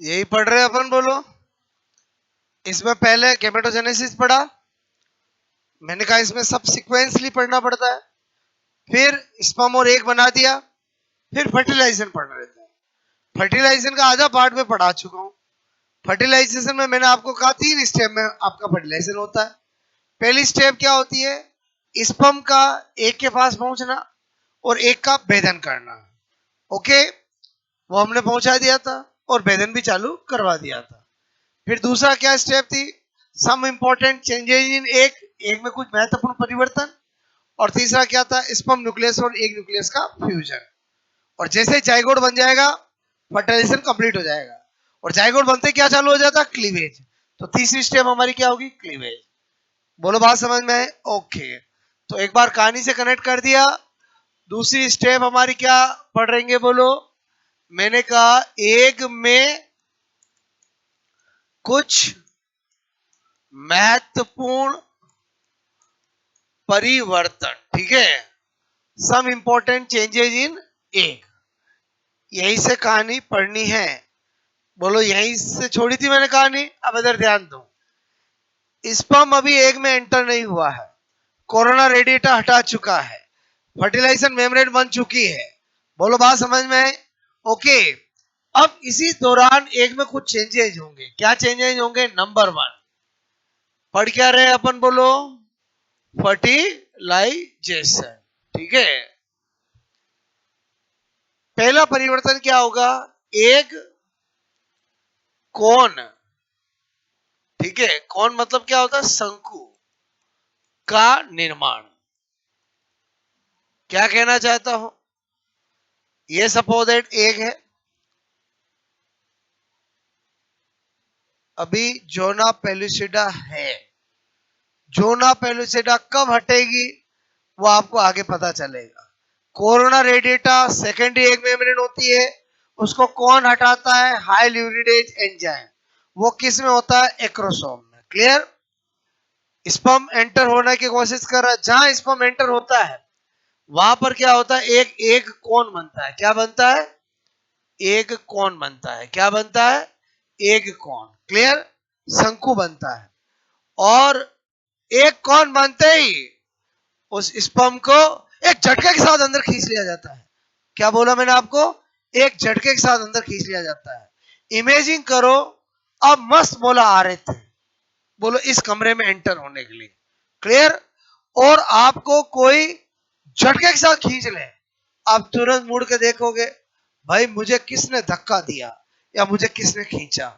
यही पढ़ रहे अपन, बोलो। इसमें पहले गेमेटोजेनेसिस पढ़ा, मैंने कहा इसमें सब सीक्वेंसली पढ़ना पड़ता है। फिर स्पर्म और एग बना दिया, फिर फर्टिलाइजेशन पढ़ रहे थे। फर्टिलाइजेशन का आधा पार्ट में पढ़ा चुका हूं। फर्टिलाइजेशन में मैंने आपको कहा 3 स्टेप में आपका फर्टिलाइजेशन होता है। पहली स्टेप क्या होती है? स्पर्म का एग के पास पहुंचना और एग का भेदन करना। ओके, वो हमने पहुंचा दिया था और भेदन भी चालू करवा दिया था। फिर दूसरा क्या स्टेप थी? Some important changes in egg, egg में कुछ महत्वपूर्ण परिवर्तन। और तीसरा क्या था? स्पर्म न्यूक्लियस और एग न्यूक्लियस का फ्यूजन। और जैसे जाइगोट बन जाएगा, फर्टिलाइजेशन कंप्लीट हो जाएगा। और जाइगोट बनते क्या चालू हो जाता? क्लीवेज। तो तीसरी स्टेप हमारी क्या होगी? क्लीवेज। बोलो, बात समझ में है? ओके, तो एक बार कहानी से कनेक्ट कर दिया। दूसरी स्टेप हमारी क्या पढ़ रहेंगे? बोलो। मैंने कहा एग में कुछ महत्वपूर्ण परिवर्तन, ठीक है, some important changes in egg. यहीं से कहानी पढ़नी है। बोलो, यहीं से छोड़ी थी मैंने कहानी, अब इधर ध्यान दो। स्पर्म अभी एग में एंटर नहीं हुआ है, कोरोना रेडिएटर हटा चुका है, फर्टिलाइजेशन मेम्ब्रेन बन चुकी है। बोलो, बात समझ में है? ओके, अब इसी दौरान एग में कुछ चेंजेज होंगे। क्या चेंजेज होंगे? नंबर 1, पढ़ क्या रहे अपन? बोलो, फर्टिलाइजेशन, ठीक है। पहला परिवर्तन क्या होगा? एग कोन, ठीक है, कोन मतलब क्या होता है? शंकु का निर्माण। क्या कहना चाहता हूं? ये सपोज दैट एग है, अभी जोना पेलुसिडा है। जोना पेलुसिडा कब हटेगी वो आपको आगे पता चलेगा। Corona radiata secondary egg membrane होती है, उसको कौन हटाता है? Hyaluronidase enzyme. वो किस में होता है? एक्रोसोम में। क्लियर? स्पर्म एंटर होने की कोशिश कर रहा है, जहां स्पर्म एंटर होता है वहां पर क्या होता है? एक एग कौन बनता है। क्या बनता है? एग कौन बनता है। क्या बनता है? एग कौन। क्लियर? शंकु बनता है। और एक कौन बनते ही उस स्पर्म को एक झटके के साथ अंदर खींच लिया जाता है। क्या बोला मैंने आपको? एक झटके के साथ अंदर खींच लिया जाता है। इमेजिन करो, अब मस्त बोला आ रहे थे, बोलो, इस कमरे में एंटर होने के लिए। क्लियर? और आपको कोई झटके के साथ खींच ले, आप तुरंत मुड़ के देखोगे, भाई मुझे किसने धक्का दिया या मुझे किसने खींचा।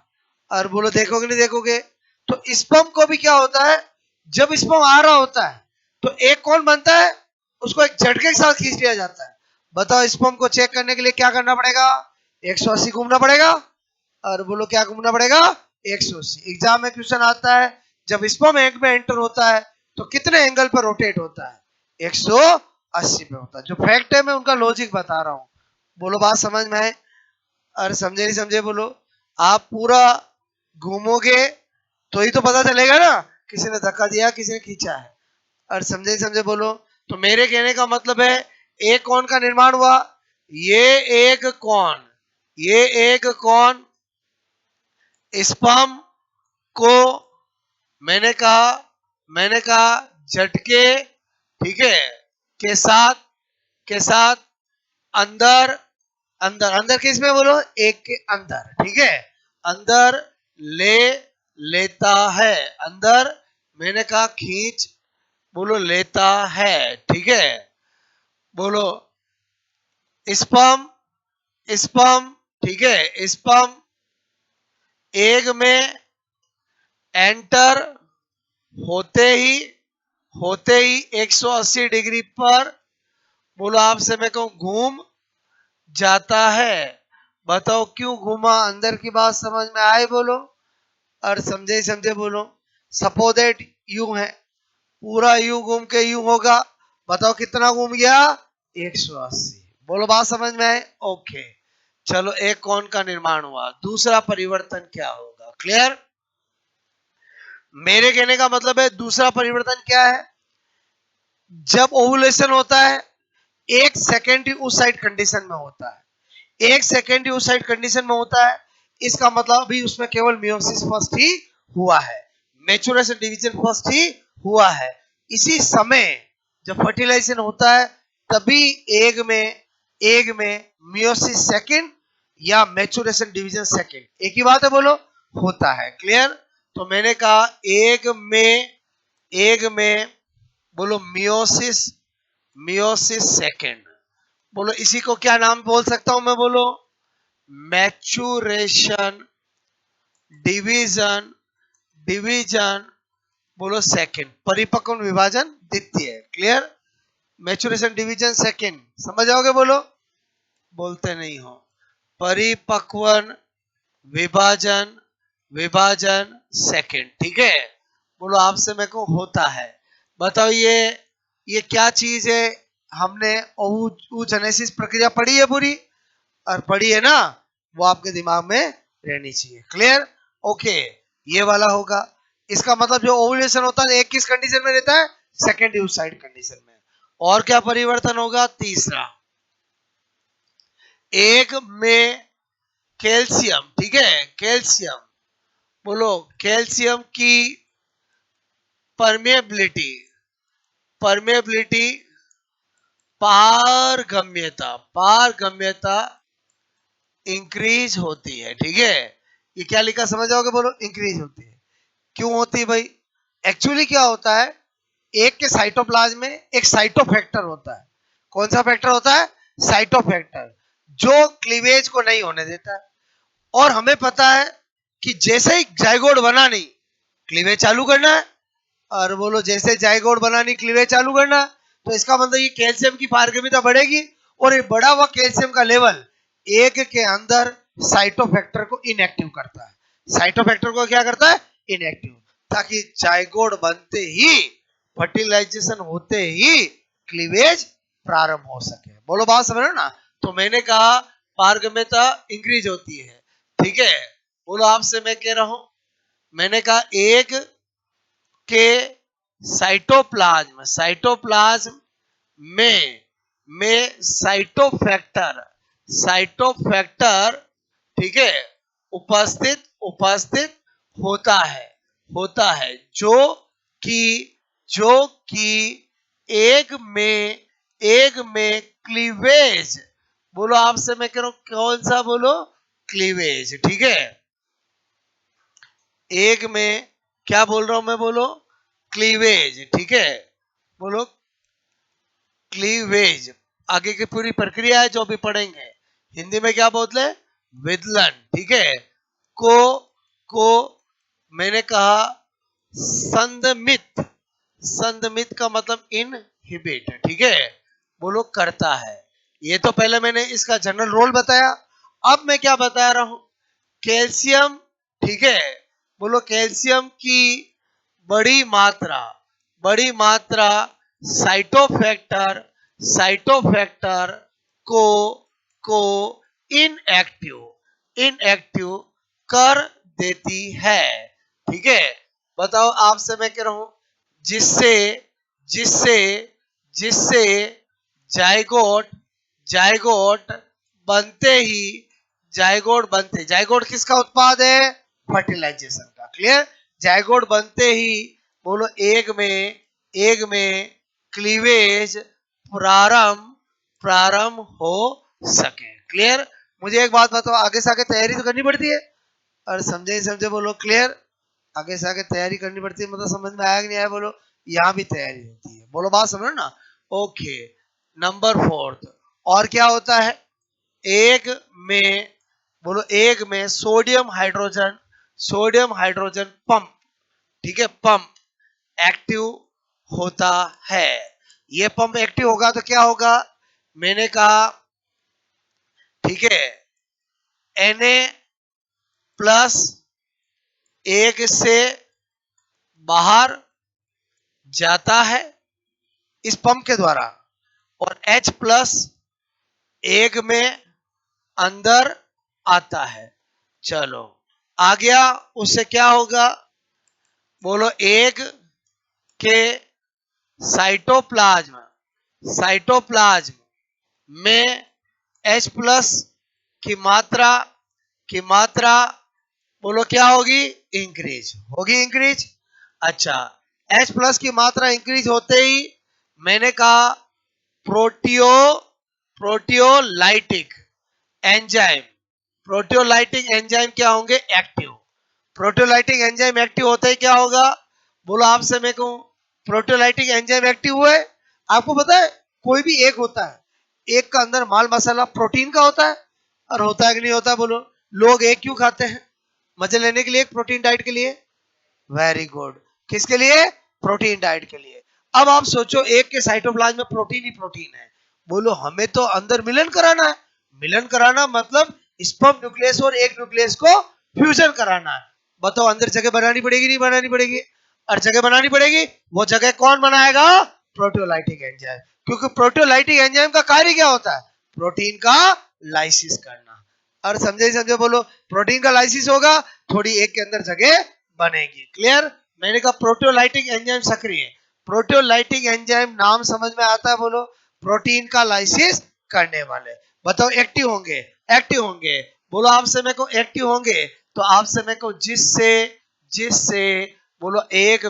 और बोलो, देखोगे नहीं देखोगे? तो स्पर्म को भी क्या होता है? जब स्पर्म आ रहा होता है तो एक कौन बनता है? उसको एक झटके के साथ खींच लिया जाता है। बताओ, स्पर्म को चेक करने के लिए क्या करना पड़ेगा? 180 घूमना पड़ेगा। और बोलो, क्या घूमना पड़ेगा? 180। एग्जाम में क्वेश्चन आता है, जब स्पर्म एग में एंटर होता है तो कितने एंगल पर रोटेट होता है? 180 पे होता है। जो फैक्ट है मैं उनका लॉजिक बता रहा हूं। बोलो, बात समझ में आए? अरे समझे नहीं समझे? बोलो। आप पूरा घूमोगे तो ही तो पता चलेगा ना किसी ने धक्का दिया किसी ने खींचा है। और समझे नहीं समझे? बोलो। तो मेरे कहने का मतलब है, एक कौन का निर्माण हुआ, ये एक कौन, ये एक कौन स्पर्म को, मैंने कहा झटके, ठीक है, के साथ अंदर अंदर अंदर किस में? बोलो, एक के अंदर, ठीक है, अंदर ले लेता है। अंदर मैंने कहा खींच, बोलो, लेता है, ठीक है। बोलो, स्पर्म स्पर्म, ठीक है, स्पर्म एग में एंटर होते ही 180 डिग्री पर, बोलो, आपसे मैं कहूं घूम जाता है। बताओ क्यों घूमा? अंदर की बात समझ में आए? बोलो। और समझे समझे? बोलो। सपोज दैट यू है, पूरा यू घूम के यू होगा। बताओ कितना घूम गया? 180। बोलो, बात समझ में आए? ओके, चलो, एक कौन का निर्माण हुआ। दूसरा परिवर्तन क्या होगा? क्लियर? मेरे कहने का मतलब है, दूसरा परिवर्तन क्या है? जब ओवुलेशन होता है, 1 सेकेंड ही उस साइड कंडीशन में होता है, 1 सेकेंड ही उस साइड कंडीशन में होता है। इसका मतलब अभी उसमें केवल मियोसिस फर्स्ट ही हुआ है, मैच्योरेशन डिवीजन फर्स्ट ही हुआ है। इसी समय जब फर्टिलाइजेशन होता है तभी एग में मियोसिस सेकंड या मैच्योरेशन डिवीजन सेकंड, एक ही बात है बोलो, होता है। क्लियर? तो मैंने कहा एग में बोलो मियोसिस सेकंड, बोलो इसी को क्या नाम बोल सकता हूं मैं, बोलो मैच्योरेशन डिवीजन बोलो सेकंड, परिपक्व विभाजन द्वितीय। क्लियर? मैच्योरेशन डिवीजन सेकंड, समझ आओगे बोलो, बोलते नहीं हो। परिपक्वन विभाजन सेकंड, ठीक है। बोलो आपसे मेरे को होता है, बताओ ये क्या चीज है? हमने oogenesis प्रक्रिया पढ़ी है पूरी, और पढ़ी है ना, वो आपके दिमाग में रहनी चाहिए। क्लियर? ओके, ये वाला होगा। इसका मतलब जो ओव्यूलेशन होता है एक किस कंडीशन में रहता है? सेकेंड यूसाइड कंडीशन में। और क्या परिवर्तन होगा? तीसरा, एग में कैल्शियम, ठीक है, कैल्शियम, बोलो कैल्शियम की परमेबिलिटी पारगम्यता इंक्रीज होती है, ठीक है। ये क्या लिखा समझ जाओगे, बोलो इंक्रीज होती है। क्यों होती है भाई? एक्चुअली क्या होता है, एक के साइटोप्लाज्म में एक साइटोफैक्टर होता है। कौन सा फैक्टर होता है? साइटोफैक्टर, जो क्लीवेज को नहीं होने देता है। और हमें पता है कि जैसे ही जाइगोट बना नहीं, क्लीवेज चालू करना है, और बोलो जैसे जाइगोट बना नहीं, क्लीवेज चालू करना है। तो इसका मतलब ये कैल्शियम की पारगम्यता बढ़ेगी, और ये बढ़ा हुआ कैल्शियम का लेवल एग के अंदर साइटोफैक्टर को इनएक्टिव करता है। साइटोफैक्टर को क्या करता है? इनएक्टिव, ताकि जाइगोट बनते ही, फर्टिलाइजेशन होते ही क्लीवेज प्रारंभ हो सके। बोलो बात समझ रहे हो ना? तो मैंने कहा पारगम्यता इंक्रीज होती है, ठीक है। बोलो आपसे मैं कह रहा हूं, मैंने कहा एग के साइटोप्लाज्म में साइटोफैक्टर, ठीक है, उपस्थित होता है जो कि एग में क्लीवेज, बोलो आपसे मैं कह रहा हूं कौन सा, बोलो क्लीवेज, ठीक है। एग में क्या बोल रहा हूं मैं, बोलो क्लीवेज, ठीक है। बोलो क्लीवेज, आगे की पूरी प्रक्रिया है जो भी पढ़ेंगे, हिंदी में क्या बोलते हैं? विदलन, ठीक है। को मैंने कहा संदमित का मतलब इनहिबिट, ठीक है, बोलो करता है। ये तो पहले मैंने इसका जनरल रोल बताया। अब मैं क्या बता रहा हूं? कैल्शियम, ठीक है, बोलो कैल्शियम की बड़ी मात्रा साइटोफैक्टर को इनएक्टिव कर देती है, ठीक है। बताओ आपसे मैं कह रहा हूं, जिससे जिससे जाइगोट जाइगोट किसका उत्पाद है? फर्टिलाइजेशन का। क्लियर? जाइगोट बनते ही बोलो एग में क्लीवेज प्रारंभ हो सके। क्लियर? मुझे एक बात बताओ, आगे से आगे तैयारी तो करनी पड़ती है, और समझे बोलो क्लियर? आगे से आगे तैयारी करनी पड़ती है, मतलब समझ में आया कि नहीं आया, बोलो। यहाँ भी तैयारी होती है, बोलो बात समझो ना। ओके, नंबर 4, और क्या होता है? एग में सोडियम हाइड्रोजन पंप, ठीक है, पंप एक्टिव होता है। ये पंप एक्टिव होगा तो क्या होगा? मैंने कहा, ठीक है, Na+ एग से बाहर जाता है इस पंप के द्वारा, और H+ एग में अंदर आता है। चलो आ गया, उससे क्या होगा? बोलो एग के साइटोप्लाज्म में H+ की मात्रा बोलो क्या होगी? इंक्रीज होगी, इंक्रीज। अच्छा, H प्लस की मात्रा इंक्रीज होते ही मैंने कहा proteo proteolytic enzyme, proteolytic enzyme क्या होंगे? एक्टिव। प्रोटियोलाइटिक एंजाइम एक्टिव होते ही क्या होगा? बोलो आपसे मैं कहूं प्रोटियोलाइटिक एंजाइम एक्टिव हुए, आपको पता है कोई भी एक होता है, एक का अंदर माल मसाला प्रोटीन का होता है, और होता है कि नहीं होता? बोलो, लोग एक क्यों खाते हैं? मजे लेने के लिए, एक प्रोटीन डाइट के लिए। Very good. किसके लिए? प्रोटीन डाइट के लिए। अब आप सोचो एक के साइटोप्लाज्म में प्रोटीन ही प्रोटीन है, बोलो हमें तो अंदर मिलन कराना है। मिलन कराना मतलब स्पर्म न्यूक्लियस और एक न्यूक्लियस को फ्यूजन कराना है। बताओ अंदर जगह बनानी पड़ेगी नहीं बनानी पड़ेगी? और जगह बनानी पड़ेगी, वो जगह कौन बनाएगा? Proteolytic enzyme. क्योंकि प्रोटियोलाइटिक एंजाइम का कार्य क्या होता है? प्रोटीन का लाइसिस करना। और समझे समझे? बोलो प्रोटीन का लाइसिस होगा, थोड़ी एक के अंदर जगह बनेगी। क्लियर? मैंने कहा प्रोटियोलाइटिक एंजाइम सक्रिय। प्रोटियोलाइटिक एंजाइम नाम समझ में आता है? बोलो प्रोटीन का लाइसिस करने वाले। बताओ एक्टिव होंगे? एक्टिव होंगे। बोलो आपसे मैं को एक्टिव होंगे, तो आपसे मैं को जिससे जिससे बोलो एक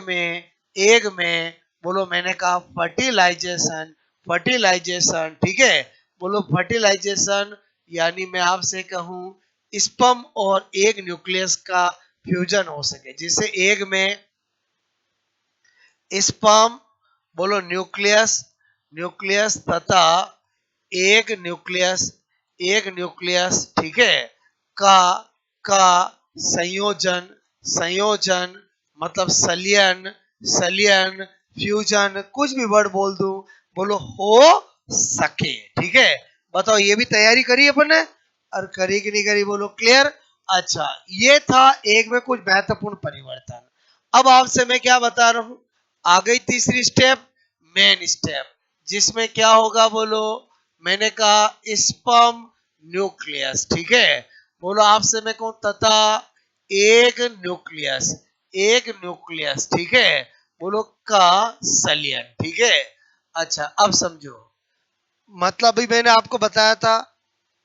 में बोलो मैंने कहा फर्टिलाइजेशन, फर्टिलाइजेशन, ठीक है? बोलो फर्टिलाइजेशन यानी मैं आपसे कहूं स्पर्म और एक न्यूक्लियस का फ्यूजन हो सके, जिससे एक में स्पर्म बोलो न्यूक्लियस, न्यूक्लियस तथा एक न्यूक्लियस, एक न्यूक्लियस, ठीक है, का का संयोजन, संयोजन मतलब सलियन, सलियन, फ्यूजन, कुछ भी वर्ड बोल दूं, बोलो हो सके। ठीक है? बताओ ये भी तैयारी करी अपन ने, और करी कि नहीं करी? बोलो क्लियर? अच्छा, ये था एक में कुछ महत्वपूर्ण परिवर्तन। अब आपसे मैं क्या बता रहा हूं, आ गई तीसरी स्टेप, मेन स्टेप, जिसमें क्या होगा? बोलो मैंने कहा स्पर्म न्यूक्लियस, ठीक है? बोलो आपसे मैं कहूं तथा एक न्यूक्लियस, एक न्यूक्लियस, ठीक है? बोलो का सलियन, ठीक है? अच्छा अब समझो, मतलब भी मैंने आपको बताया था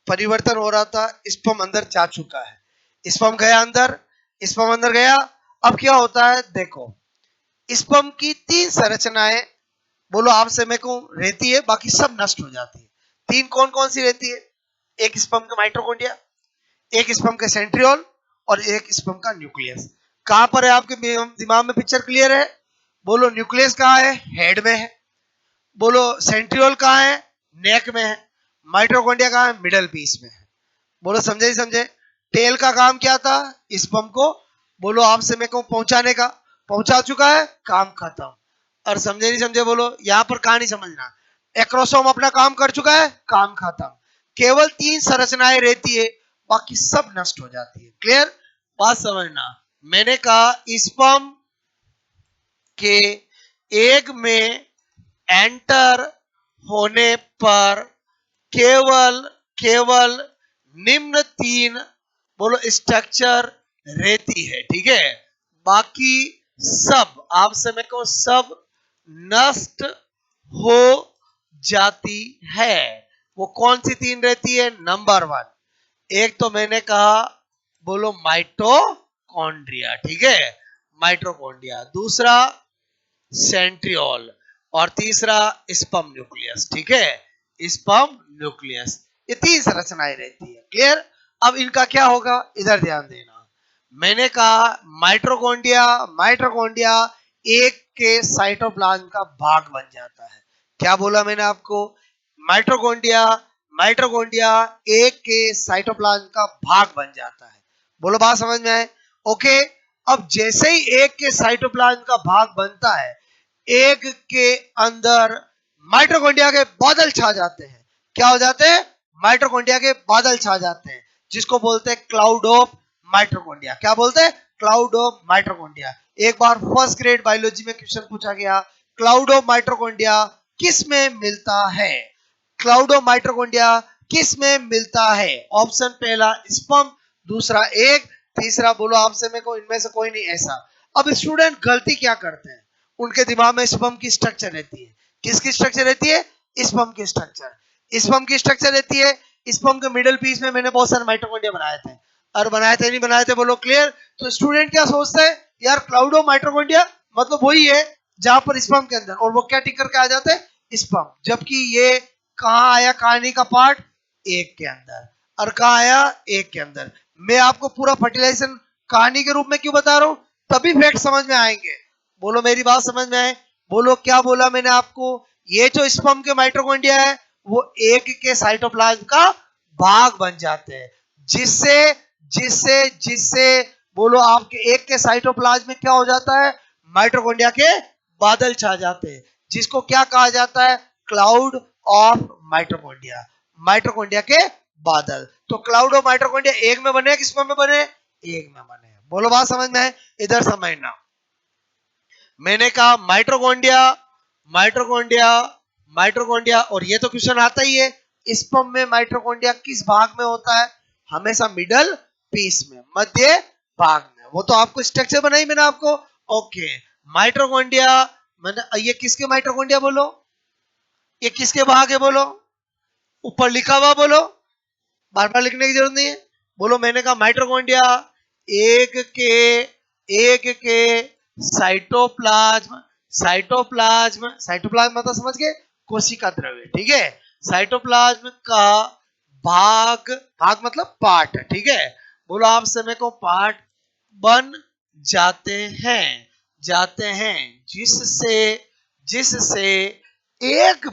परिवर्तन हो रहा था, स्पर्म अंदर जा चुका है, स्पर्म गया अंदर, स्पर्म अंदर गया। अब क्या होता है देखो, स्पर्म की तीन संरचनाएं बोलो आपसे मैं कहूं रहती है, बाकी सब नष्ट हो जाती है। तीन कौन कौन सी रहती है? एक स्पर्म का माइटोकॉन्ड्रिया, एक स्पर्म का सेंट्रियोल, और एक स्पर्म का न्यूक्लियस। कहां पर है आपके दिमाग में? पिक्चर क्लियर है? बोलो न्यूक्लियस कहां है? हेड में है। बोलो सेंट्रियोल कहां है? नेक में है। माइटोकॉन्ड्रिया कहां है? मिडल पीस में है। बोलो समझे ही समझे? टेल का काम क्या था? स्पर्म को बोलो आपसे मैं कहूं पहुंचाने का, पहुंचा चुका है, काम खत्म। और समझे नहीं समझे? बोलो यहां पर कहानी समझना, एक्रोसोम अपना काम कर चुका है, काम खत्म। केवल तीन संरचनाएं रहती है, बाकी सब नष्ट हो जाती है। क्लियर? बात समझना, मैंने कहा स्पर्म के एग में एंटर होने पर केवल केवल निम्न तीन बोलो स्ट्रक्चर रहती है, ठीक है? बाकी सब आपसे मैं कहूं सब नष्ट हो जाती है। वो कौन सी तीन रहती है? नंबर वन, एक तो मैंने कहा बोलो माइटोकॉन्ड्रिया, ठीक है? माइटोकॉन्ड्रिया, दूसरा सेंट्रियोल, और तीसरा स्पर्म न्यूक्लियस, ठीक है? स्पर्म न्यूक्लियस, ये तीन संरचनाएं रहती है। क्लियर? अब इनका क्या होगा, इधर ध्यान देना। मैंने कहा माइटोकॉन्ड्रिया, माइटोकॉन्ड्रिया एक के साइटोप्लाज्म का भाग बन जाता है। क्या बोला मैंने आपको? माइटोकॉन्ड्रिया, माइटोकॉन्ड्रिया एक के साइटोप्लाज्म का भाग बन जाता है। बोलो बात समझ में आए? ओके। अब जैसे ही एक के साइटोप्लाज्म का भाग बनता है, एक के अंदर माइटोकॉन्ड्रिया के बादल छा जाते हैं। क्या हो जाते हैं? माइटोकॉन्ड्रिया के बादल छा जाते हैं, जिसको बोलते हैं क्लाउड ऑफ माइटोकॉन्ड्रिया। क्या बोलते हैं? Cloud of mitochondria. एक बार फर्स्ट ग्रेड बायोलॉजी में क्वेश्चन पूछा गया, क्लाउड ऑफ माइटोकॉन्ड्रिया किस में मिलता है? क्लाउड ऑफ माइटोकॉन्ड्रिया किस में मिलता है? ऑप्शन पहला स्पर्म, दूसरा एग, तीसरा बोलो आपसे में को इनमें से कोई नहीं ऐसा। अब स्टूडेंट गलती क्या करते हैं, उनके दिमाग में स्पर्म की स्ट्रक्चर रहती है। किसकी स्ट्रक्चर रहती है? स्पर्म की स्ट्रक्चर। स्पर्म की स्ट्रक्चर रहती है, स्पर्म के मिडिल पीस में मैंने बहुत सारे माइटोकॉन्ड्रिया बनाए थे, और बनाए थे नहीं बनाए थे बोलो क्लियर। तो स्टूडेंट क्या सोचते हैं यार क्लाउड ऑफ माइटोकॉन्ड्रिया मतलब वही है जहां पर स्पर्म के अंदर, और वो क्या टिक करके आ जाते हैं स्पर्म, जबकि ये कहाँ आया कहानी का पार्ट एक के अंदर, और कहाँ आया एक के अंदर। मैं आपको पूरा फर्टिलाइजेशन कहानी के रूप में क्यों बता रहा हूं, तभी फैक्ट समझ में आएंगे। बोलो मेरी बात समझ में आए, बोलो क्या बोला मैंने आपको, ये जो स्पर्म के माइटोकॉन्ड्रिया है वो एक के साइटोप्लाज्म का भाग बन जाते हैं, जिससे जिससे जिससे बोलो आपके एक के साइटोप्लाज्म में क्या हो जाता है, माइटोकॉन्ड्रिया के बादल छा जाते हैं, जिसको क्या कहा जाता है, क्लाउड ऑफ माइटोकॉन्ड्रिया, माइटोकॉन्ड्रिया के बादल। तो क्लाउड ऑफ माइटोकॉन्ड्रिया एक में बने किस में बने, एक में बने। बोलो बात समझ में है, इधर समझना। मैंने कहा माइटोकॉन्ड्रिया माइटोकॉन्ड्रिया माइटोकॉन्ड्रिया, और ये तो क्वेश्चन आता ही है, स्पर्म में माइटोकॉन्ड्रिया किस भाग में होता है, हमेशा मिडल पीस में, मध्य भाग में। वो तो आपको स्ट्रक्चर बनाई मैंने आपको। ओके, माइटोकॉन्ड्रिया मैंने, ये किसके माइटोकॉन्ड्रिया बोलो, ये किसके भाग है बोलो, ऊपर लिखा हुआ बोलो, बार बार लिखने की जरूरत नहीं है। बोलो मैंने कहा माइटोकॉन्ड्रिया एक के साइटोप्लाज्म, साइटोप्लाज्म साइटोप्लाज्म मतलब समझ गए, कोशिका द्रव्य, ठीक है, साइटोप्लाज्म का भाग, भाग मतलब पार्ट, ठीक है। बोलो आप समय को पार्ट बन जाते हैं, जाते हैं, जिससे जिससे एक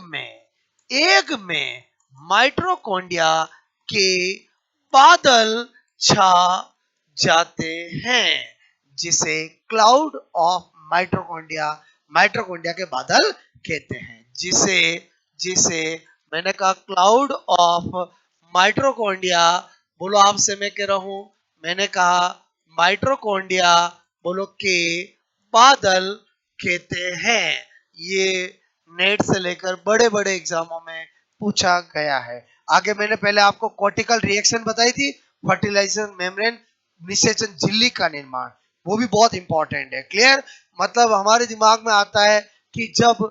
में माइटोकॉन्ड्रिया के बादल छा जाते हैं, जिसे क्लाउड ऑफ माइटोकॉन्ड्रिया, माइटोकॉन्ड्रिया के बादल कहते हैं, जिसे जिसे मैंने कहा क्लाउड ऑफ माइटोकॉन्ड्रिया। बोलो आपसे मैं कह रहा हूं, मैंने कहा माइटोकॉन्ड्रिया बोलो के बादल कहते हैं। ये नेट से लेकर बड़े बड़े एग्जामों में पूछा गया है। आगे मैंने पहले आपको कॉर्टिकल रिएक्शन बताई थी, फर्टिलाइजेशन मेम्ब्रेन निषेचन झिल्ली का निर्माण, वो भी बहुत इंपॉर्टेंट है, क्लियर। मतलब हमारे दिमाग में आता है कि जब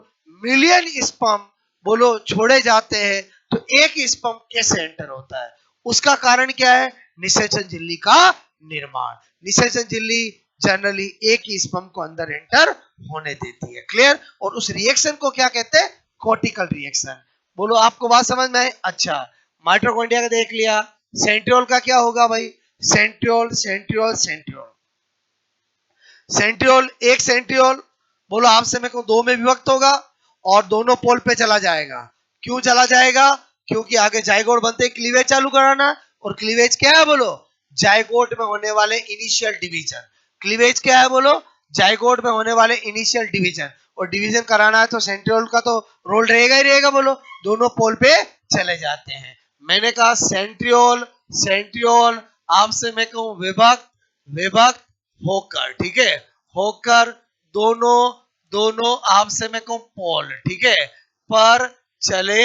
मिलियन स्पर्म बोलो छोड़े जाते हैं तो एक स्पर्म कैसे एंटर होता है, उसका कारण क्या है, निषेचन झिल्ली का निर्माण। निषेचन झिल्ली जनरली एक ही स्पर्म को अंदर एंटर होने देती है, क्लियर। और उस रिएक्शन को क्या कहते हैं, कॉर्टिकल रिएक्शन। बोलो आपको बात समझ में आई। अच्छा, माइटोकॉन्ड्रिया का देख लिया, सेंट्रियोल का क्या होगा भाई, सेंट्रियोल सेंट्रियोल सेंट्रियोल सेंट्रियोल, एक सेंट्रियोल बोलो आपसे मेरे को दो में विभक्त होगा और दोनों पोल पे चला जाएगा। क्यों चला जाएगा, क्योंकि आगे जाइगोट बनते क्लीवेज चालू कराना, और क्लीवेज क्या है बोलो, जाइगोट में होने वाले इनिशियल डिवीजन। क्लीवेज क्या है बोलो, जाइगोट में होने वाले इनिशियल डिवीजन, और डिवीजन कराना है तो सेंट्रियोल का तो रोल रहेगा ही रहेगा, बोलो दोनों पोल पे चले जाते हैं। मैंने कहा सेंट्रियोल सेंट्रियोल आपसे मैं कहूं विभक्त, विभक्त होकर, ठीक है, होकर दोनों दोनों आपसे मैं कहूं पोल, ठीक है, पर चले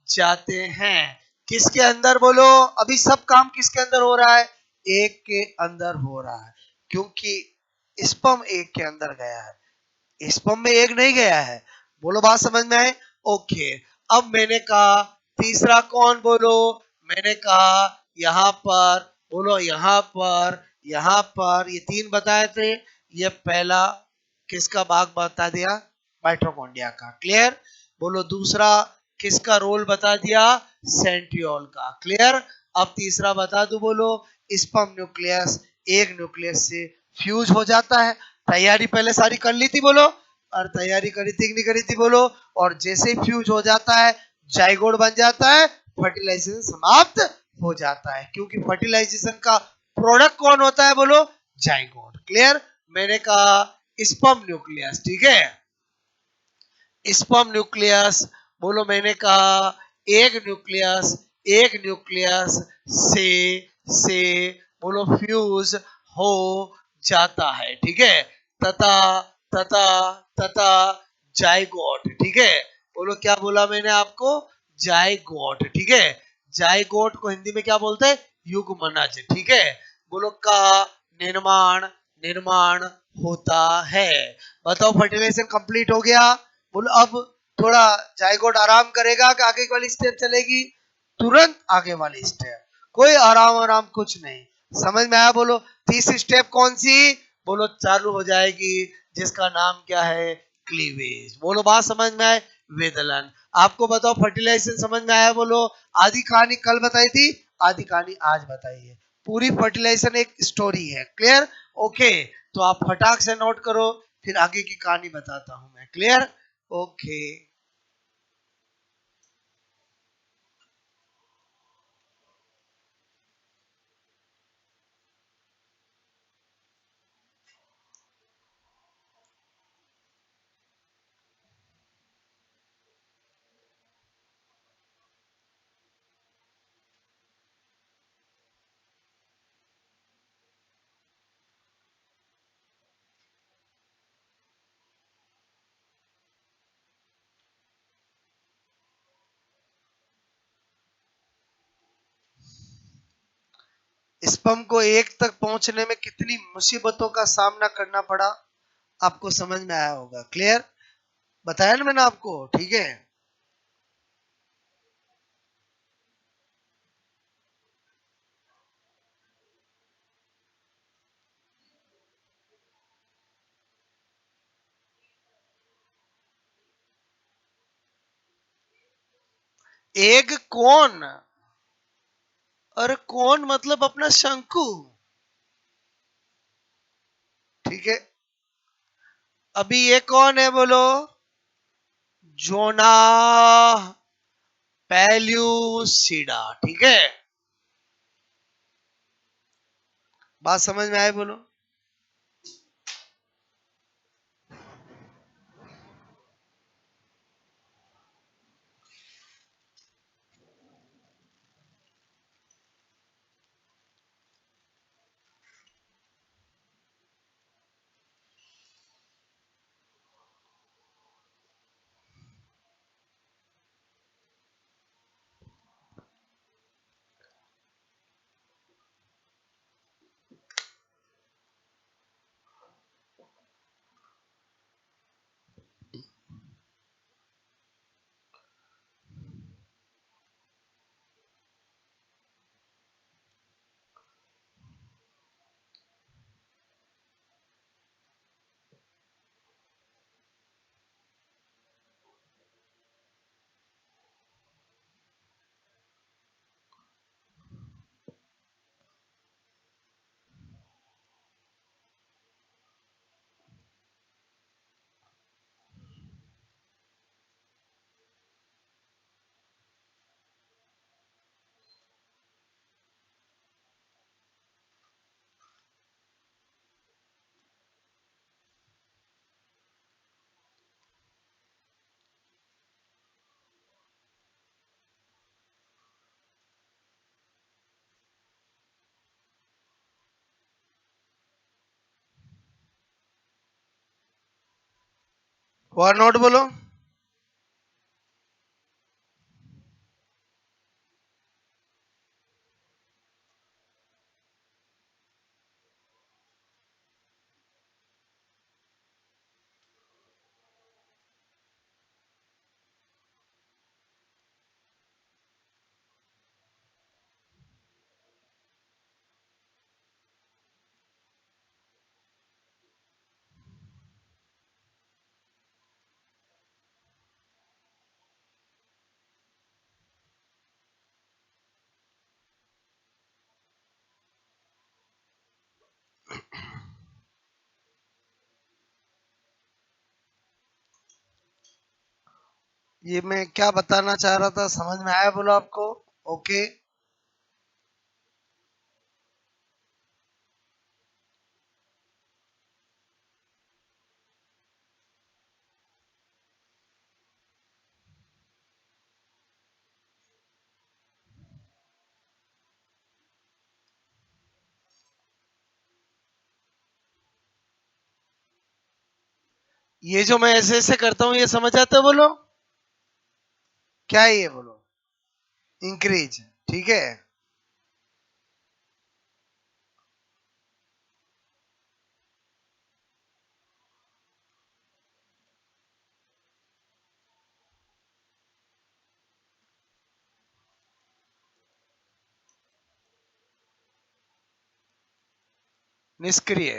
जाते हैं। किसके अंदर बोलो, अभी सब काम किसके अंदर हो रहा है, एक के अंदर हो रहा है, क्योंकि स्पर्म एक के अंदर गया है, स्पर्म में एक नहीं गया है। बोलो बात समझ में आए। ओके, अब मैंने कहा तीसरा कौन बोलो, मैंने कहा यहां पर बोलो, यहां पर ये तीन बताए थे, ये पहला किसका भाग बता दिया, माइटोकॉन्ड्रिया का, क्लियर। बोलो दूसरा किसका रोल बता दिया, सेंट्रियोल का, क्लियर। अब तीसरा बता दो बोलो, स्पर्म न्यूक्लियस एक न्यूक्लियस से फ्यूज हो जाता है। तैयारी पहले सारी कर ली थी बोलो, और तैयारी करी थी कि नहीं करी थी बोलो, और जैसे ही फ्यूज हो जाता है जाइगोट बन जाता है, फर्टिलाइजेशन समाप्त हो जाता है, क्योंकि फर्टिलाइजेशन का प्रोडक्ट कौन होता है बोलो, जाइगोट, क्लियर। मैंने कहा स्पर्म न्यूक्लियस, ठीक है, स्पर्म न्यूक्लियस बोलो मैंने कहा एक न्यूक्लियस से बोलो फ्यूज हो जाता है, ठीक है, तथा तथा तथा जाइगोट, ठीक है। बोलो क्या बोला मैंने आपको, जाइगोट, ठीक है, जाइगोट को हिंदी में क्या बोलते हैं, युग्मनज, ठीक है। बोलो का निर्माण निर्माण होता है। बताओ फर्टिलाइजेशन कंप्लीट हो गया। बोलो अब थोड़ा जाइगोट आराम करेगा कि आगे वाली स्टेप चलेगी, तुरंत आगे वाली स्टेप, कोई आराम आराम कुछ नहीं। समझ में आया बोलो। तीसरी स्टेप कौन सी? बोलो चालू हो जाएगी, जिसका नाम क्या है? क्लीवेज। बोलो बात समझ में आए? वेदलन। आपको बताओ फर्टिलाइजेशन समझ में आया? बोलो। आधी कहानी कल बताई थी, आधी कहानी आज बताई है। पूरी फर्टिलाइजेशन एक स्टोरी है। क्लियर? ओके। तो आप फटाक से नोट करो, फिर आगे की कहानी बताता हूं मैं। क्लियर? ओके। स्पर्म को एक तक पहुंचने में कितनी मुसीबतों का सामना करना पड़ा, आपको समझ में आया होगा। क्लियर? बताया ना मैंने आपको। ठीक है। एग कौन? और कौन मतलब अपना शंकु। ठीक है। अभी ये कौन है बोलो? जोना पेल्यूसिडा। ठीक है। बात समझ में आए? बोलो। वन नोट बोलो। ये मैं क्या बताना चाह रहा था, समझ में आया? बोलो आपको। ओके। ये जो मैं ऐसे ऐसे करता हूं, ये समझ आते हो? बोलो। क्या है ये? बोलो। इंक्रीज। ठीक है। निष्क्रिय।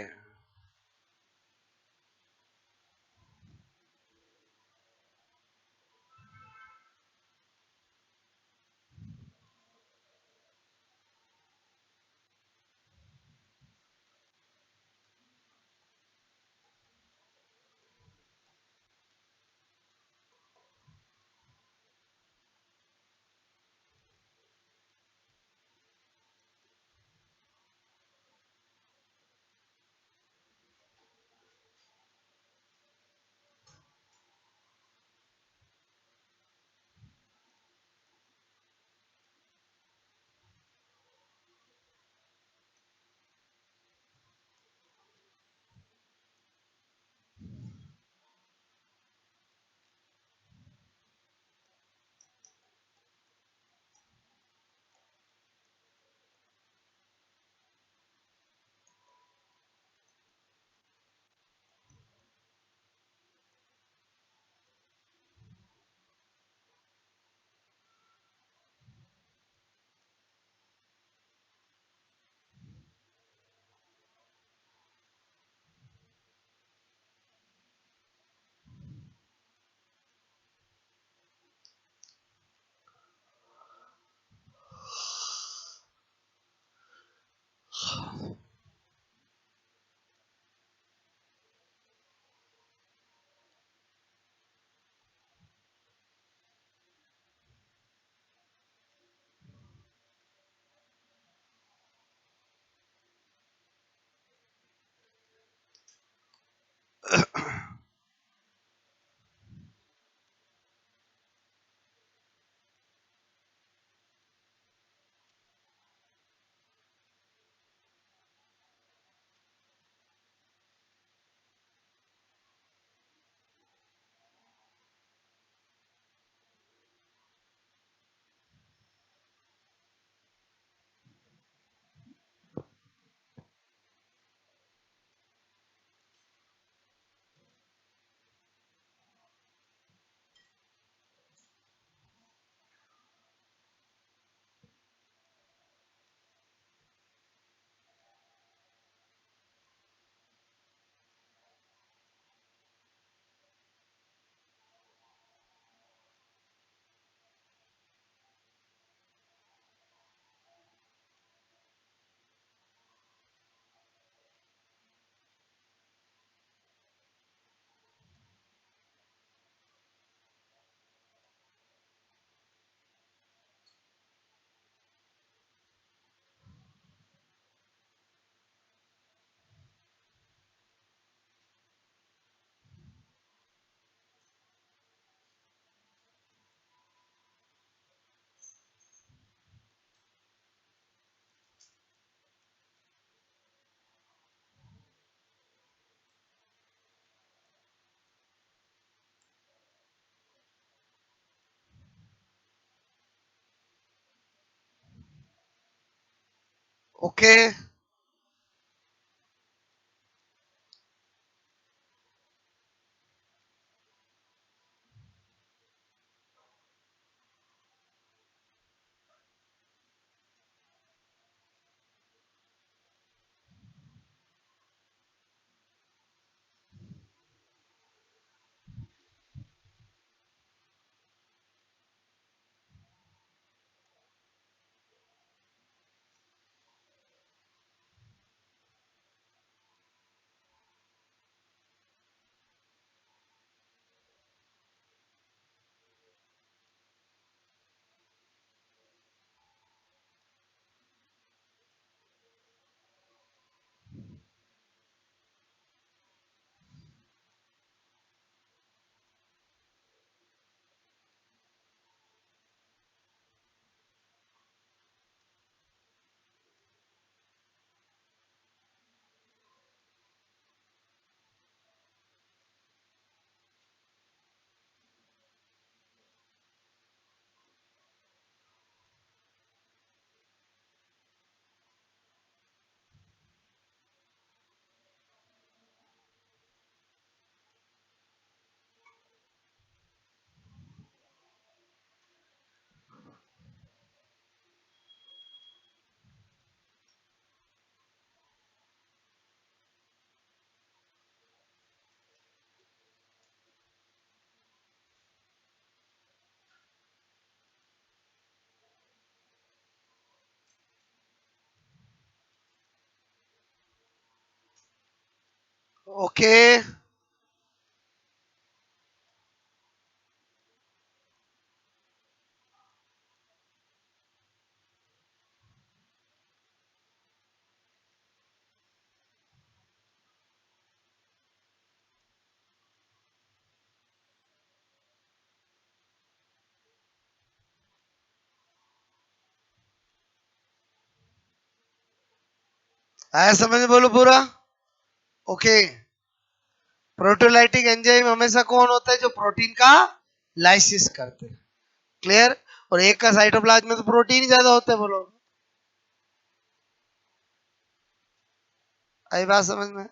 ओके। ओके, आया समझ में? बोलो पूरा। ओके, प्रोटीलाइटिक एंजाइम हमेशा कौन होता है? जो प्रोटीन का लाइसिस करते हैं। क्लियर? और एक का साइटोप्लाज्म में तो प्रोटीन ही ज्यादा होता है। बोलो, आई बात समझ में?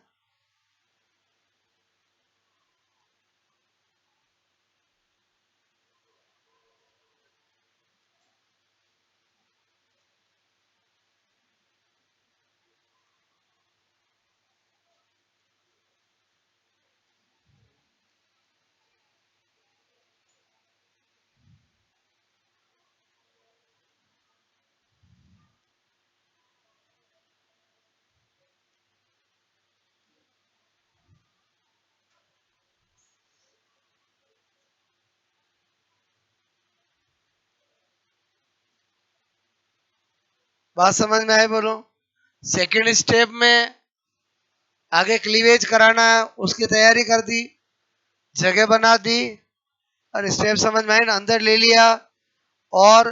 बात समझ में आई? बोलो। सेकंड स्टेप में आगे क्लीवेज कराना है, उसकी तैयारी कर दी, जगह बना दी, और स्टेप समझ में आए ना? अंदर ले लिया, और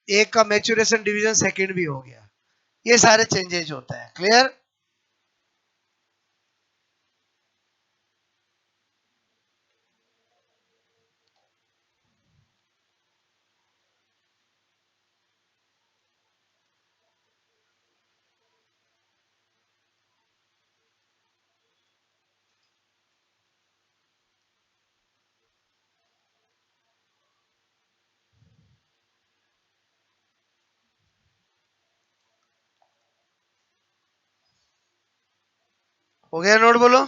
एक का मैच्योरेशन डिवीजन सेकंड भी हो गया। ये सारे चेंजेज होते हैं। क्लियर? हो गया नोट? बोलो।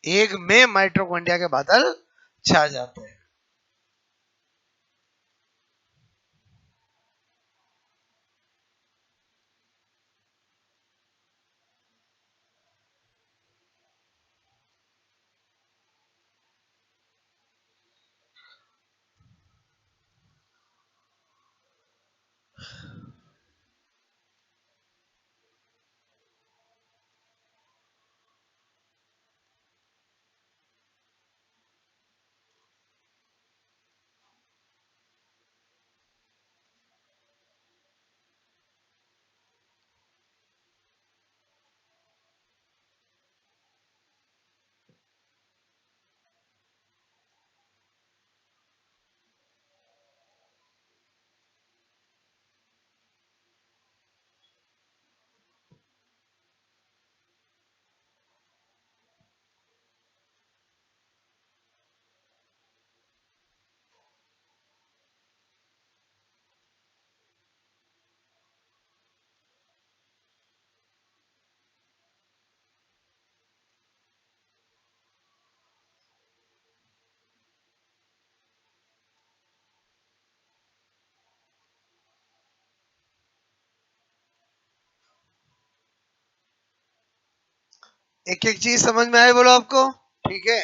एक में माइटोकॉन्ड्रिया के बादल छा जाते हैं। एक एक चीज समझ में आए बोलो आपको, ठीक है।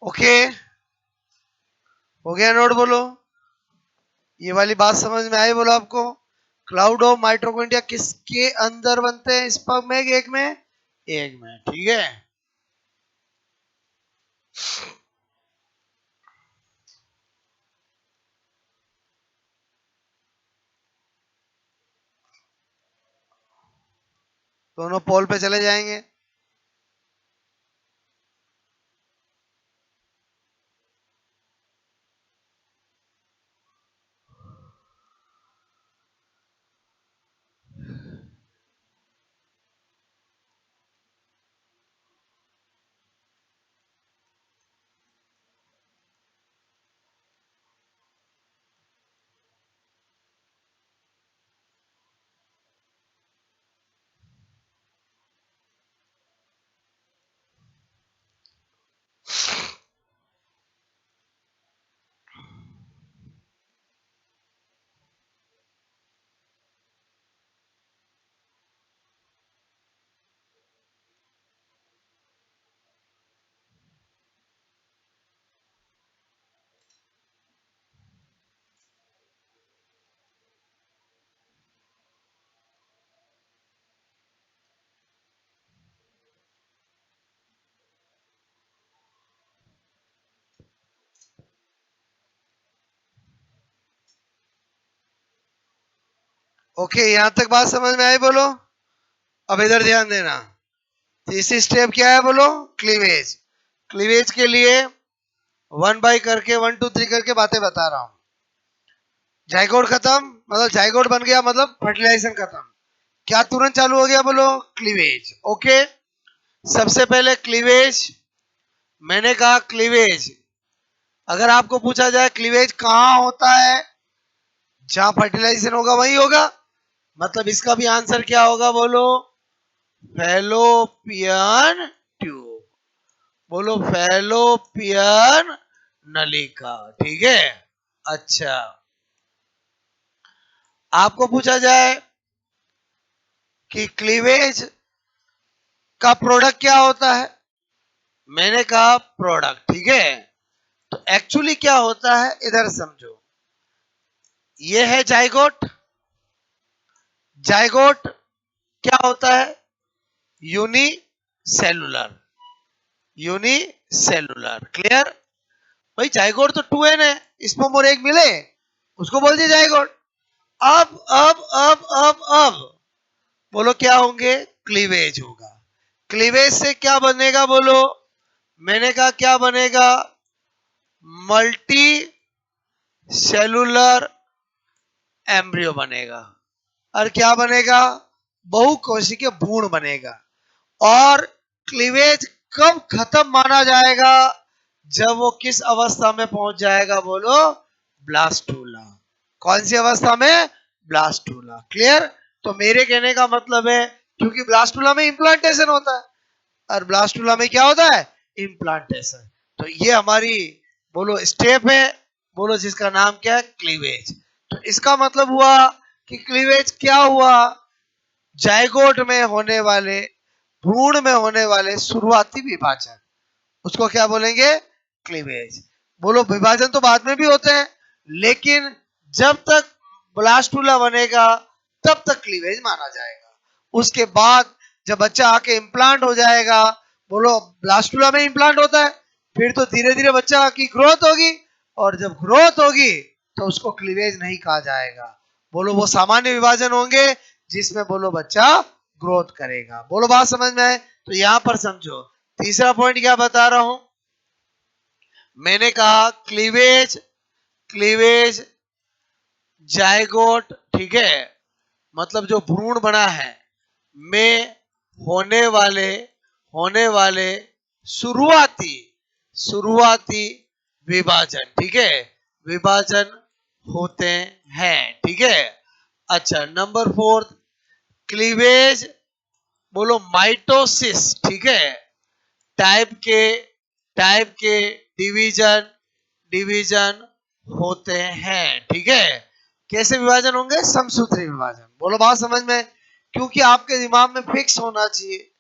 ओके, हो गया नोट बोलो। ये वाली बात समझ में आई बोलो आपको। क्लाउड ऑफ माइटोकॉन्ड्रिया किसके अंदर बनते हैं, स्पर्म में, एग में? एग में, ठीक है। दोनों पोल पे चले जाएंगे। ओके, यहां तक बात समझ में आई बोलो। अब इधर ध्यान देना। तीसरी स्टेप क्या है बोलो, क्लीवेज। क्लीवेज के लिए 1/करके 1 2 3 करके बातें बता रहा हूं। जाइगोट खत्म, मतलब जाइगोट बन गया, मतलब फर्टिलाइजेशन खत्म। क्या तुरंत चालू हो गया बोलो, क्लीवेज। ओके, सबसे पहले क्लीवेज। मैंने कहा क्लीवेज, अगर आपको पूछा जाए क्लीवेज कहां होता है, जहां फर्टिलाइजेशन होगा वही होगा, मतलब इसका भी आंसर क्या होगा बोलो, फैलोपियन ट्यूब। बोलो फैलोपियन नलिका, ठीक है। अच्छा, आपको पूछा जाए कि क्लीवेज का प्रोडक्ट क्या होता है, मैंने कहा प्रोडक्ट, ठीक है। तो एक्चुअली क्या होता है इधर समझो। ये है जाइगोट। जाइगोट क्या होता है, यूनिसेलुलर। Unicellular, clear. भाई जाइगोट तो 2n है, स्पर्म और एग मिले, उसको बोल दिया जाइगोट। अब बोलो क्या होंगे, क्लीवेज होगा। क्लीवेज से क्या बनेगा बोलो, मैंने कहा क्या बनेगा, मल्टी सेलुलर एम्ब्रियो बनेगा। और क्या बनेगा, बहुकोशिकीय भ्रूण बनेगा। और क्लीवेज कब खत्म माना जाएगा, जब वो किस अवस्था में पहुंच जाएगा बोलो, ब्लास्टूला। कौन सी अवस्था में, ब्लास्टूला, क्लियर। तो मेरे कहने का मतलब है, क्योंकि ब्लास्टूला में इंप्लांटेशन होता है, और ब्लास्टुला में क्या होता है, इम्प्लांटेशन। तो ये हमारी बोलो स्टेप है, बोलो जिसका नाम क्या है, क्लीवेज। तो इसका मतलब हुआ कि क्लीवेज क्या हुआ, जायगोट में होने वाले, भ्रूण में होने वाले शुरुआती विभाजन, उसको क्या बोलेंगे, क्लीवेज। बोलो विभाजन तो बाद में भी होते हैं, लेकिन जब तक ब्लास्टुला बनेगा तब तक क्लीवेज माना जाएगा। उसके बाद जब बच्चा आके इम्प्लांट हो जाएगा, बोलो ब्लास्टुला में इम्प्लांट होता है, फिर तो धीरे धीरे बच्चा की ग्रोथ होगी, और जब ग्रोथ होगी तो उसको क्लीवेज नहीं कहा जाएगा। बोलो वो सामान्य विभाजन होंगे जिसमें बोलो बच्चा ग्रोथ करेगा। बोलो बात समझ में आए? तो यहां पर समझो तीसरा पॉइंट क्या बता रहा हूं, मैंने कहा क्लीवेज, क्लीवेज जायगोट, ठीक है, मतलब जो भ्रूण बना है में होने वाले शुरुआती शुरुआती विभाजन, ठीक है, विभाजन होते हैं, ठीक है। अच्छा नंबर 4, क्लीवेज बोलो माइटोसिस, ठीक है, टाइप के डिवीजन डिवीजन होते हैं, ठीक है। कैसे विभाजन होंगे, समसूत्री विभाजन। बोलो बात समझ में? क्योंकि आपके दिमाग में फिक्स होना चाहिए,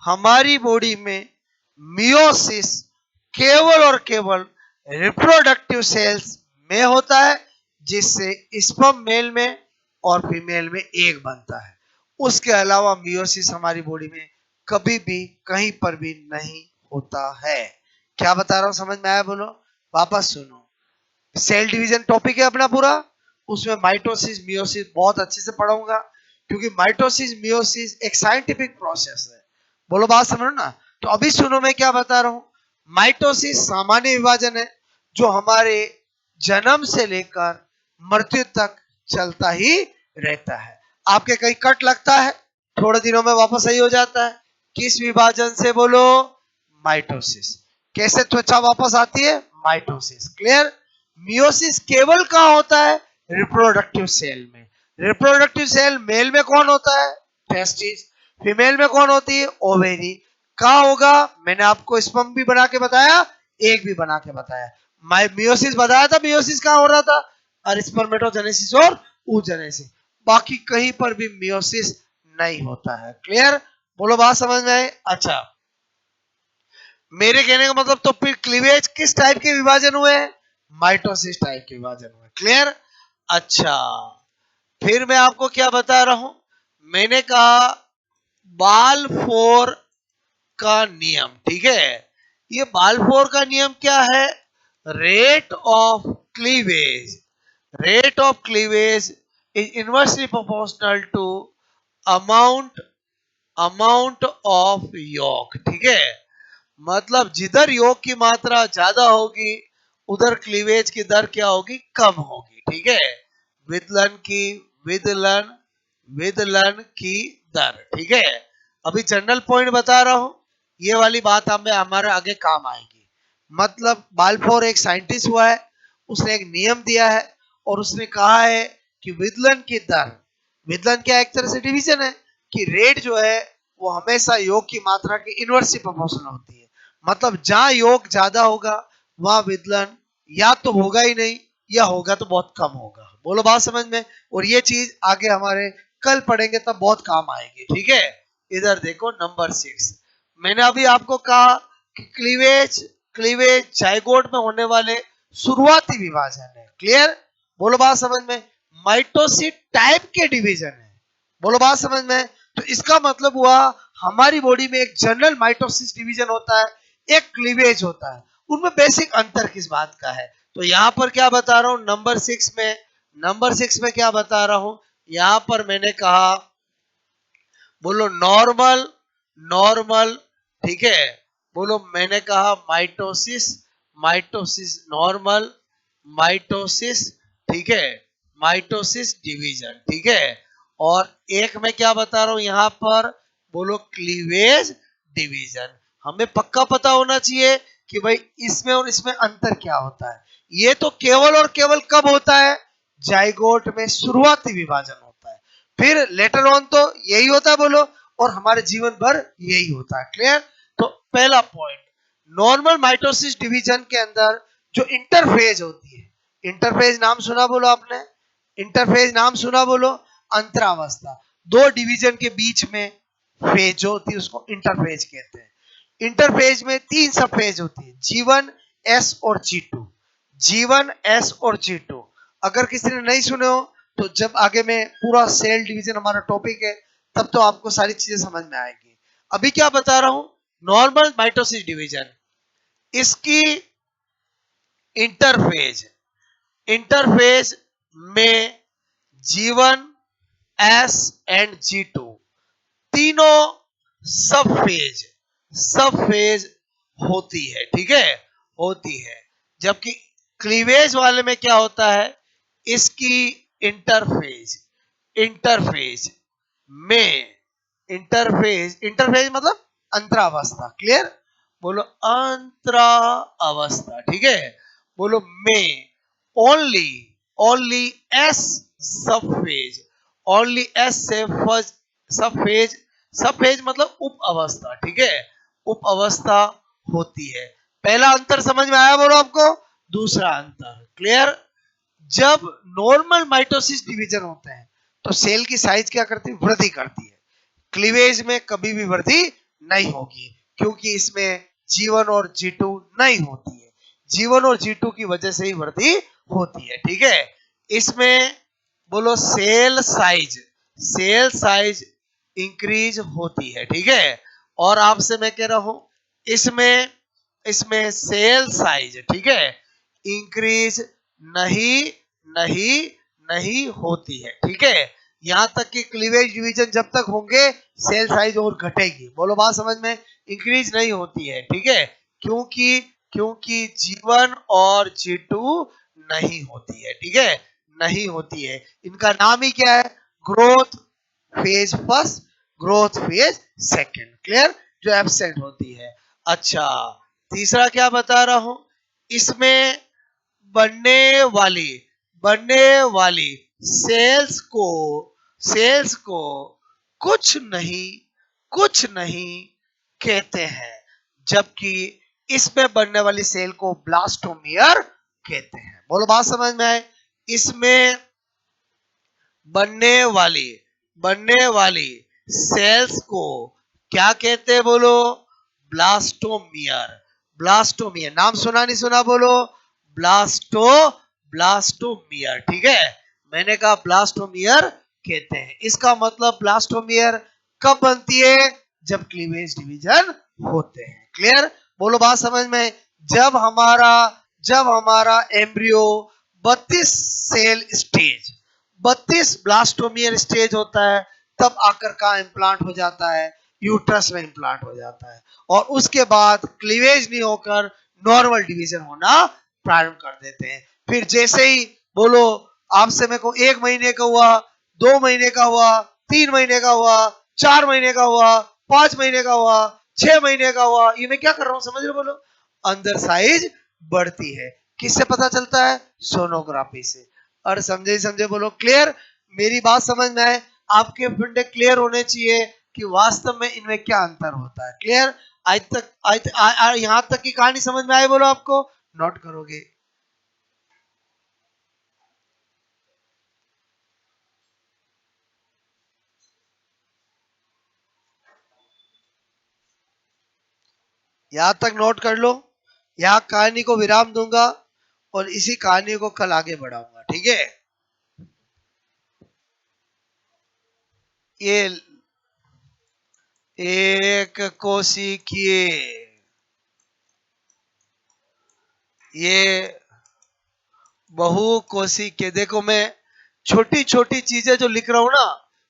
हमारी बॉडी में मियोसिस केवल और केवल रिप्रोडक्टिव सेल्स में होता है, जिससे स्पर्म मेल में और फीमेल में एक बनता है। उसके अलावा मियोसिस हमारी बॉडी में कभी भी कहीं पर भी नहीं होता है। क्या बता रहा हूं, समझ में आया? बोलो वापस सुनो, सेल डिवीजन टॉपिक है अपना पूरा, उसमें माइटोसिस मियोसिस बहुत अच्छे से पढ़ाऊंगा, क्योंकि माइटोसिस मियोसिस एक साइंटिफिक प्रोसेस है। बोलो बात समझो ना। तो अभी सुनो मैं क्या बता रहा हूं, माइटोसिस सामान्य विभाजन है जो हमारे जन्म से लेकर मृत्यु तक चलता ही रहता है। आपके कहीं कट लगता है, थोड़े दिनों में वापस सही हो जाता है, किस विभाजन से, बोलो माइटोसिस। कैसे त्वचा वापस आती है, माइटोसिस। क्लियर? मियोसिस केवल कहां होता है, रिप्रोडक्टिव सेल में। रिप्रोडक्टिव सेल मेल में कौन होता है, टेस्टिस। फीमेल में कौन होती है, ओवेरी। कहां होगा, मैंने आपको स्पर्म भी बना के बताया, एक भी बना के बताया। मियोसिस बताया था, मियोसिस कहां हो रहा था, और स्पर्मेटोजेनेसिस और oogenesis। बाकी कहीं पर भी मियोसिस नहीं होता है। क्लियर? बोलो बात समझ में आई? अच्छा, मेरे कहने का मतलब तो फिर क्लीवेज किस टाइप के विभाजन हुए हैं, माइटोसिस टाइप के विभाजन हुए। क्लियर? अच्छा, फिर मैं आपको क्या बता रहा हूं, मैंने कहा बाल्फोर का नियम, ठीक है। ये बाल्फोर का नियम क्या है, rate of cleavage, rate of cleavage is inversely proportional to amount amount of yolk, ठीक है। मतलब जिधर योग की मात्रा ज्यादा होगी उधर क्लीवेज की दर क्या होगी, कम होगी, ठीक है। विदलन की विदलन विदलन की दर, ठीक है। अभी जनरल पॉइंट बता रहा हूं, ये वाली बात हमें हमारे आगे काम आएगी। मतलब बाल्फोर एक साइंटिस्ट हुआ है, उसने एक नियम दिया है और उसने कहा है कि विदलन की दर, विदलन क्या एक तरह से डिवीजन है, कि रेट जो है वो हमेशा योग की मात्रा की इनवर्सली प्रोपोर्शनल होती है। मतलब जहां योग ज्यादा होगा वहां विदलन या तो होगा ही नहीं, या होगा तो बहुत कम होगा। बोलो बात समझ में? और ये चीज आगे हमारे कल पढ़ेंगे तब बहुत काम आएगी, ठीक है। इधर देखो नंबर 6, मैंने अभी आपको कहा कि क्लीवेज क्लीवेज जाइगोट में होने वाले शुरुआती विभाजन है। क्लियर? बोलो बात समझ में? माइटोसिस टाइप के डिवीजन है। बोलो बात समझ में? तो इसका मतलब हुआ हमारी बॉडी में एक जनरल माइटोसिस डिवीजन होता है, एक क्लीवेज होता है। उनमें बेसिक अंतर किस बात का है, तो यहां पर क्या बता रहा हूं, नंबर 6 में क्या बता रहा हूं, यहां पर मैंने कहा बोलो नॉर्मल नॉर्मल, ठीक है। बोलो मैंने कहा माइटोसिस माइटोसिस नॉर्मल माइटोसिस, ठीक है, माइटोसिस डिवीजन, ठीक है। और एक मैं क्या बता रहा हूं यहां पर, बोलो क्लीवेज डिवीजन। हमें पक्का पता होना चाहिए कि भाई इसमें और इसमें अंतर क्या होता है। ये तो केवल और केवल कब होता है, जाइगोट में शुरुआती विभाजन होता है, फिर लेटर ऑन तो यही होता है, बोलो, और हमारे जीवन भर यही होता है। क्लियर? तो पहला पॉइंट, नॉर्मल माइटोसिस डिवीजन के अंदर जो इंटरफेज होती है, इंटरफेज नाम सुना बोलो आपने, इंटरफेज नाम सुना बोलो, अंतरावस्था, दो डिवीजन के बीच में फेज जो होती है उसको इंटरफेज कहते हैं। इंटरफेज में तीन सब फेज होती है, G1, S और G2, G1, S और G2। अगर किसी ने नहीं सुने हो तो जब आगे में पूरा सेल डिवीजन हमारा टॉपिक है तब तो आपको सारी चीजें समझ में आएगी। अभी क्या बता रहा हूं, नॉर्मल माइटोसिस डिवीजन, इसकी इंटरफेज, इंटरफेज में G1, S एंड G2 तीनों सब फेज होती है, ठीक है, होती है। जबकि क्लीवेज वाले में क्या होता है, इसकी इंटरफेज, इंटरफेज में, इंटरफेज, इंटरफेज मतलब अंतरावस्था, क्लियर, बोलो अंतरा अवस्था, ठीक है, बोलो में, ओनली, ओनली एस सब फेज, ओनली एस से फर्स्ट सब फेज, सब फेज मतलब उप अवस्था, ठीक है, उप अवस्था होती है। पहला अंतर समझ में आया बोलो आपको, दूसरा अंतर क्लियर, जब नॉर्मल माइटोसिस डिवीजन होते हैं तो सेल की साइज क्या करती है, वृद्धि करती है। क्लीवेज में कभी भी वृद्धि नहीं होगी क्योंकि इसमें G1 और G2 नहीं होती है, G1 और G2 की वजह से ही वृद्धि होती है, ठीक है। इसमें बोलो cell size, cell size increase होती है, ठीक है। और आपसे मैं कह रहा हूं इसमें, इसमें सेल साइज, ठीक है, इंक्रीज नहीं, नहीं, नहीं होती है, ठीक है। यहां तक कि क्लीवेज डिवीजन जब तक होंगे सेल साइज और घटेगी, बोलो बात समझ में, इंक्रीज नहीं होती है, ठीक है, क्योंकि क्योंकि G1 और G2 नहीं होती है, ठीक है, नहीं होती है। इनका नाम ही क्या है, growth phase first, growth phase second, clear, जो एब्सेंट होती है। अच्छा, तीसरा क्या बता रहा हूं, इसमें बनने वाली, बनने वाली सेल्स को, सेल्स को कुछ नहीं, कुछ नहीं कहते हैं, जबकि इसमें बनने वाली सेल को ब्लास्टोमियर कहते हैं। बोलो बात समझ में आए, इसमें बनने वाली, बनने वाली सेल्स को क्या कहते हैं बोलो, ब्लास्टोमियर, ब्लास्टोमियर, नाम सुना नहीं सुना बोलो, ब्लास्टो, ब्लास्टोमियर, ठीक है, मैंने कहा ब्लास्टोमियर कहते हैं। इसका मतलब ब्लास्टोमियर कब बनती है, जब क्लीवेज डिवीजन होते हैं, क्लियर, बोलो बात समझ में, जब हमारा, जब हमारा embryo 32 cell stage, 32 blastomere stage होता है तब आकर का इम्प्लांट हो जाता है, यूट्रस में इम्प्लांट हो जाता है और उसके बाद क्लीवेज नहीं होकर नॉर्मल डिवीजन होना प्रारंभ कर देते हैं। फिर जैसे ही बोलो आपसे मेरे को 1 महीने का हुआ, 2 महीने का हुआ, 3 महीने का हुआ, 4 महीने का हुआ, 5 महीने का हुआ, 6 महीने का हुआ, ये मैं क्या कर रहा हूं समझ रहे बोलो, अंदर साइज बढ़ती है, किससे पता चलता है, सोनोग्राफी से। और समझे समझे बोलो क्लियर, मेरी बात समझ में आए, आपके फंडे क्लियर होने चाहिए कि वास्तव में इनमें क्या अंतर होता है, क्लियर, आज तक यहां तक की कहानी समझ में आई बोलो, आपको नोट करोगे। यहां तक नोट कर लो, यहां कहानी को विराम दूंगा और इसी कहानी को कल आगे बढ़ाऊंगा, ठीक है। ये एक कोशिकीय, ये बहु कोशिकीय, देखो मैं छोटी छोटी चीजें जो लिख रहा हूं ना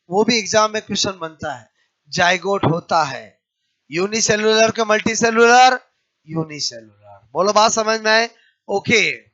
वो भी एग्जाम में क्वेश्चन बनता है। जाइगोट होता है, यूनिसेलुलर के मल्टी सेलुलर, यूनिसेलुलर, बोलो बात समझ में आए, ओके।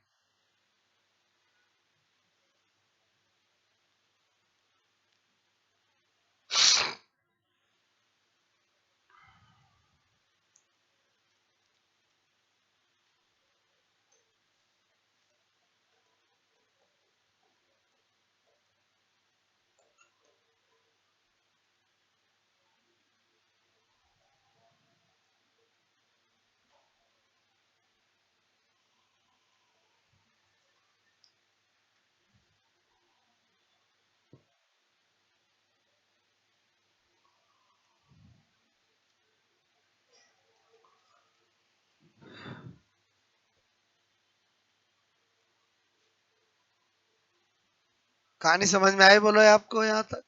कहानी समझ में आई बोलो आपको यहाँ तक?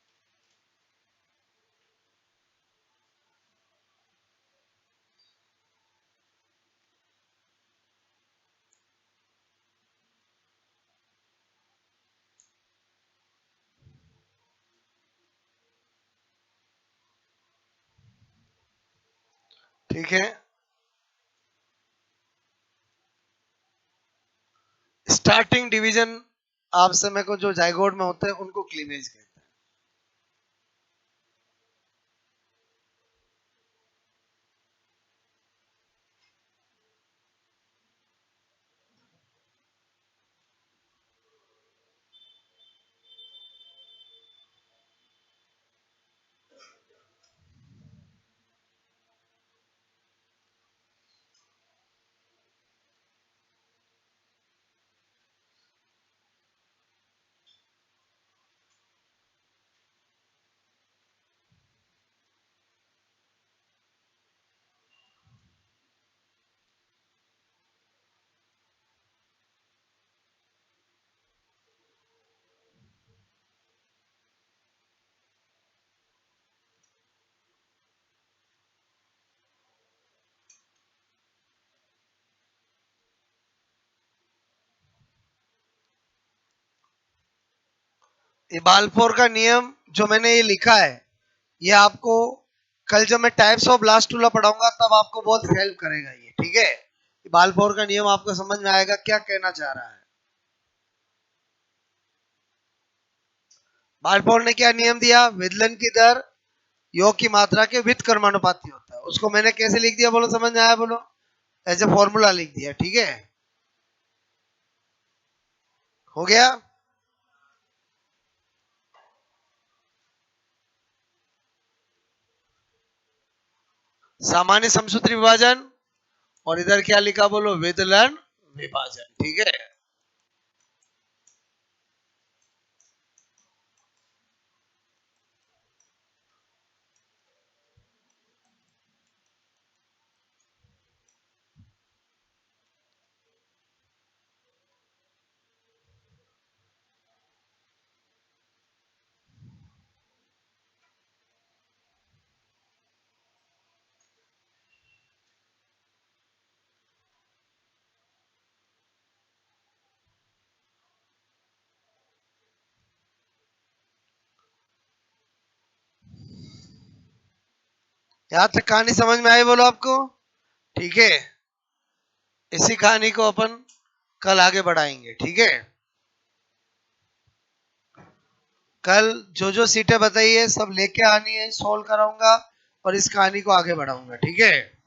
ठीक है, स्टार्टिंग डिवीजन आप समय को जो जाइगोट में होते हैं उनको क्लीवेज कहते हैं। ये बाल्फोर का नियम जो मैंने ये लिखा है, ये आपको कल जब मैं टाइप्स ऑफ ब्लास्टूला पढ़ाऊंगा तब आपको बहुत हेल्प करेगा ये। ठीक है, बाल्फोर का नियम आपको समझ में आएगा क्या कहना चाह रहा है। बाल्फोर ने क्या नियम दिया? विदलन की दर योग की मात्रा के वित्त कर्मानुपाती होता है। उसको मैंने कैसे लिख दिया बोलो, समझ में आया बोलो? एज ए फॉर्मूला लिख दिया। ठीक है, हो गया। सामान्य समसूत्री विभाजन, और इधर क्या लिखा बोलो? विदलन विभाजन। ठीक है, यहां तक कहानी समझ में आई बोलो आपको? ठीक है, इसी कहानी को अपन कल आगे बढ़ाएंगे। ठीक है, कल जो जो सीटें बताई है सब लेके आनी है, सोल्व कराऊंगा और इस कहानी को आगे बढ़ाऊंगा। ठीक है।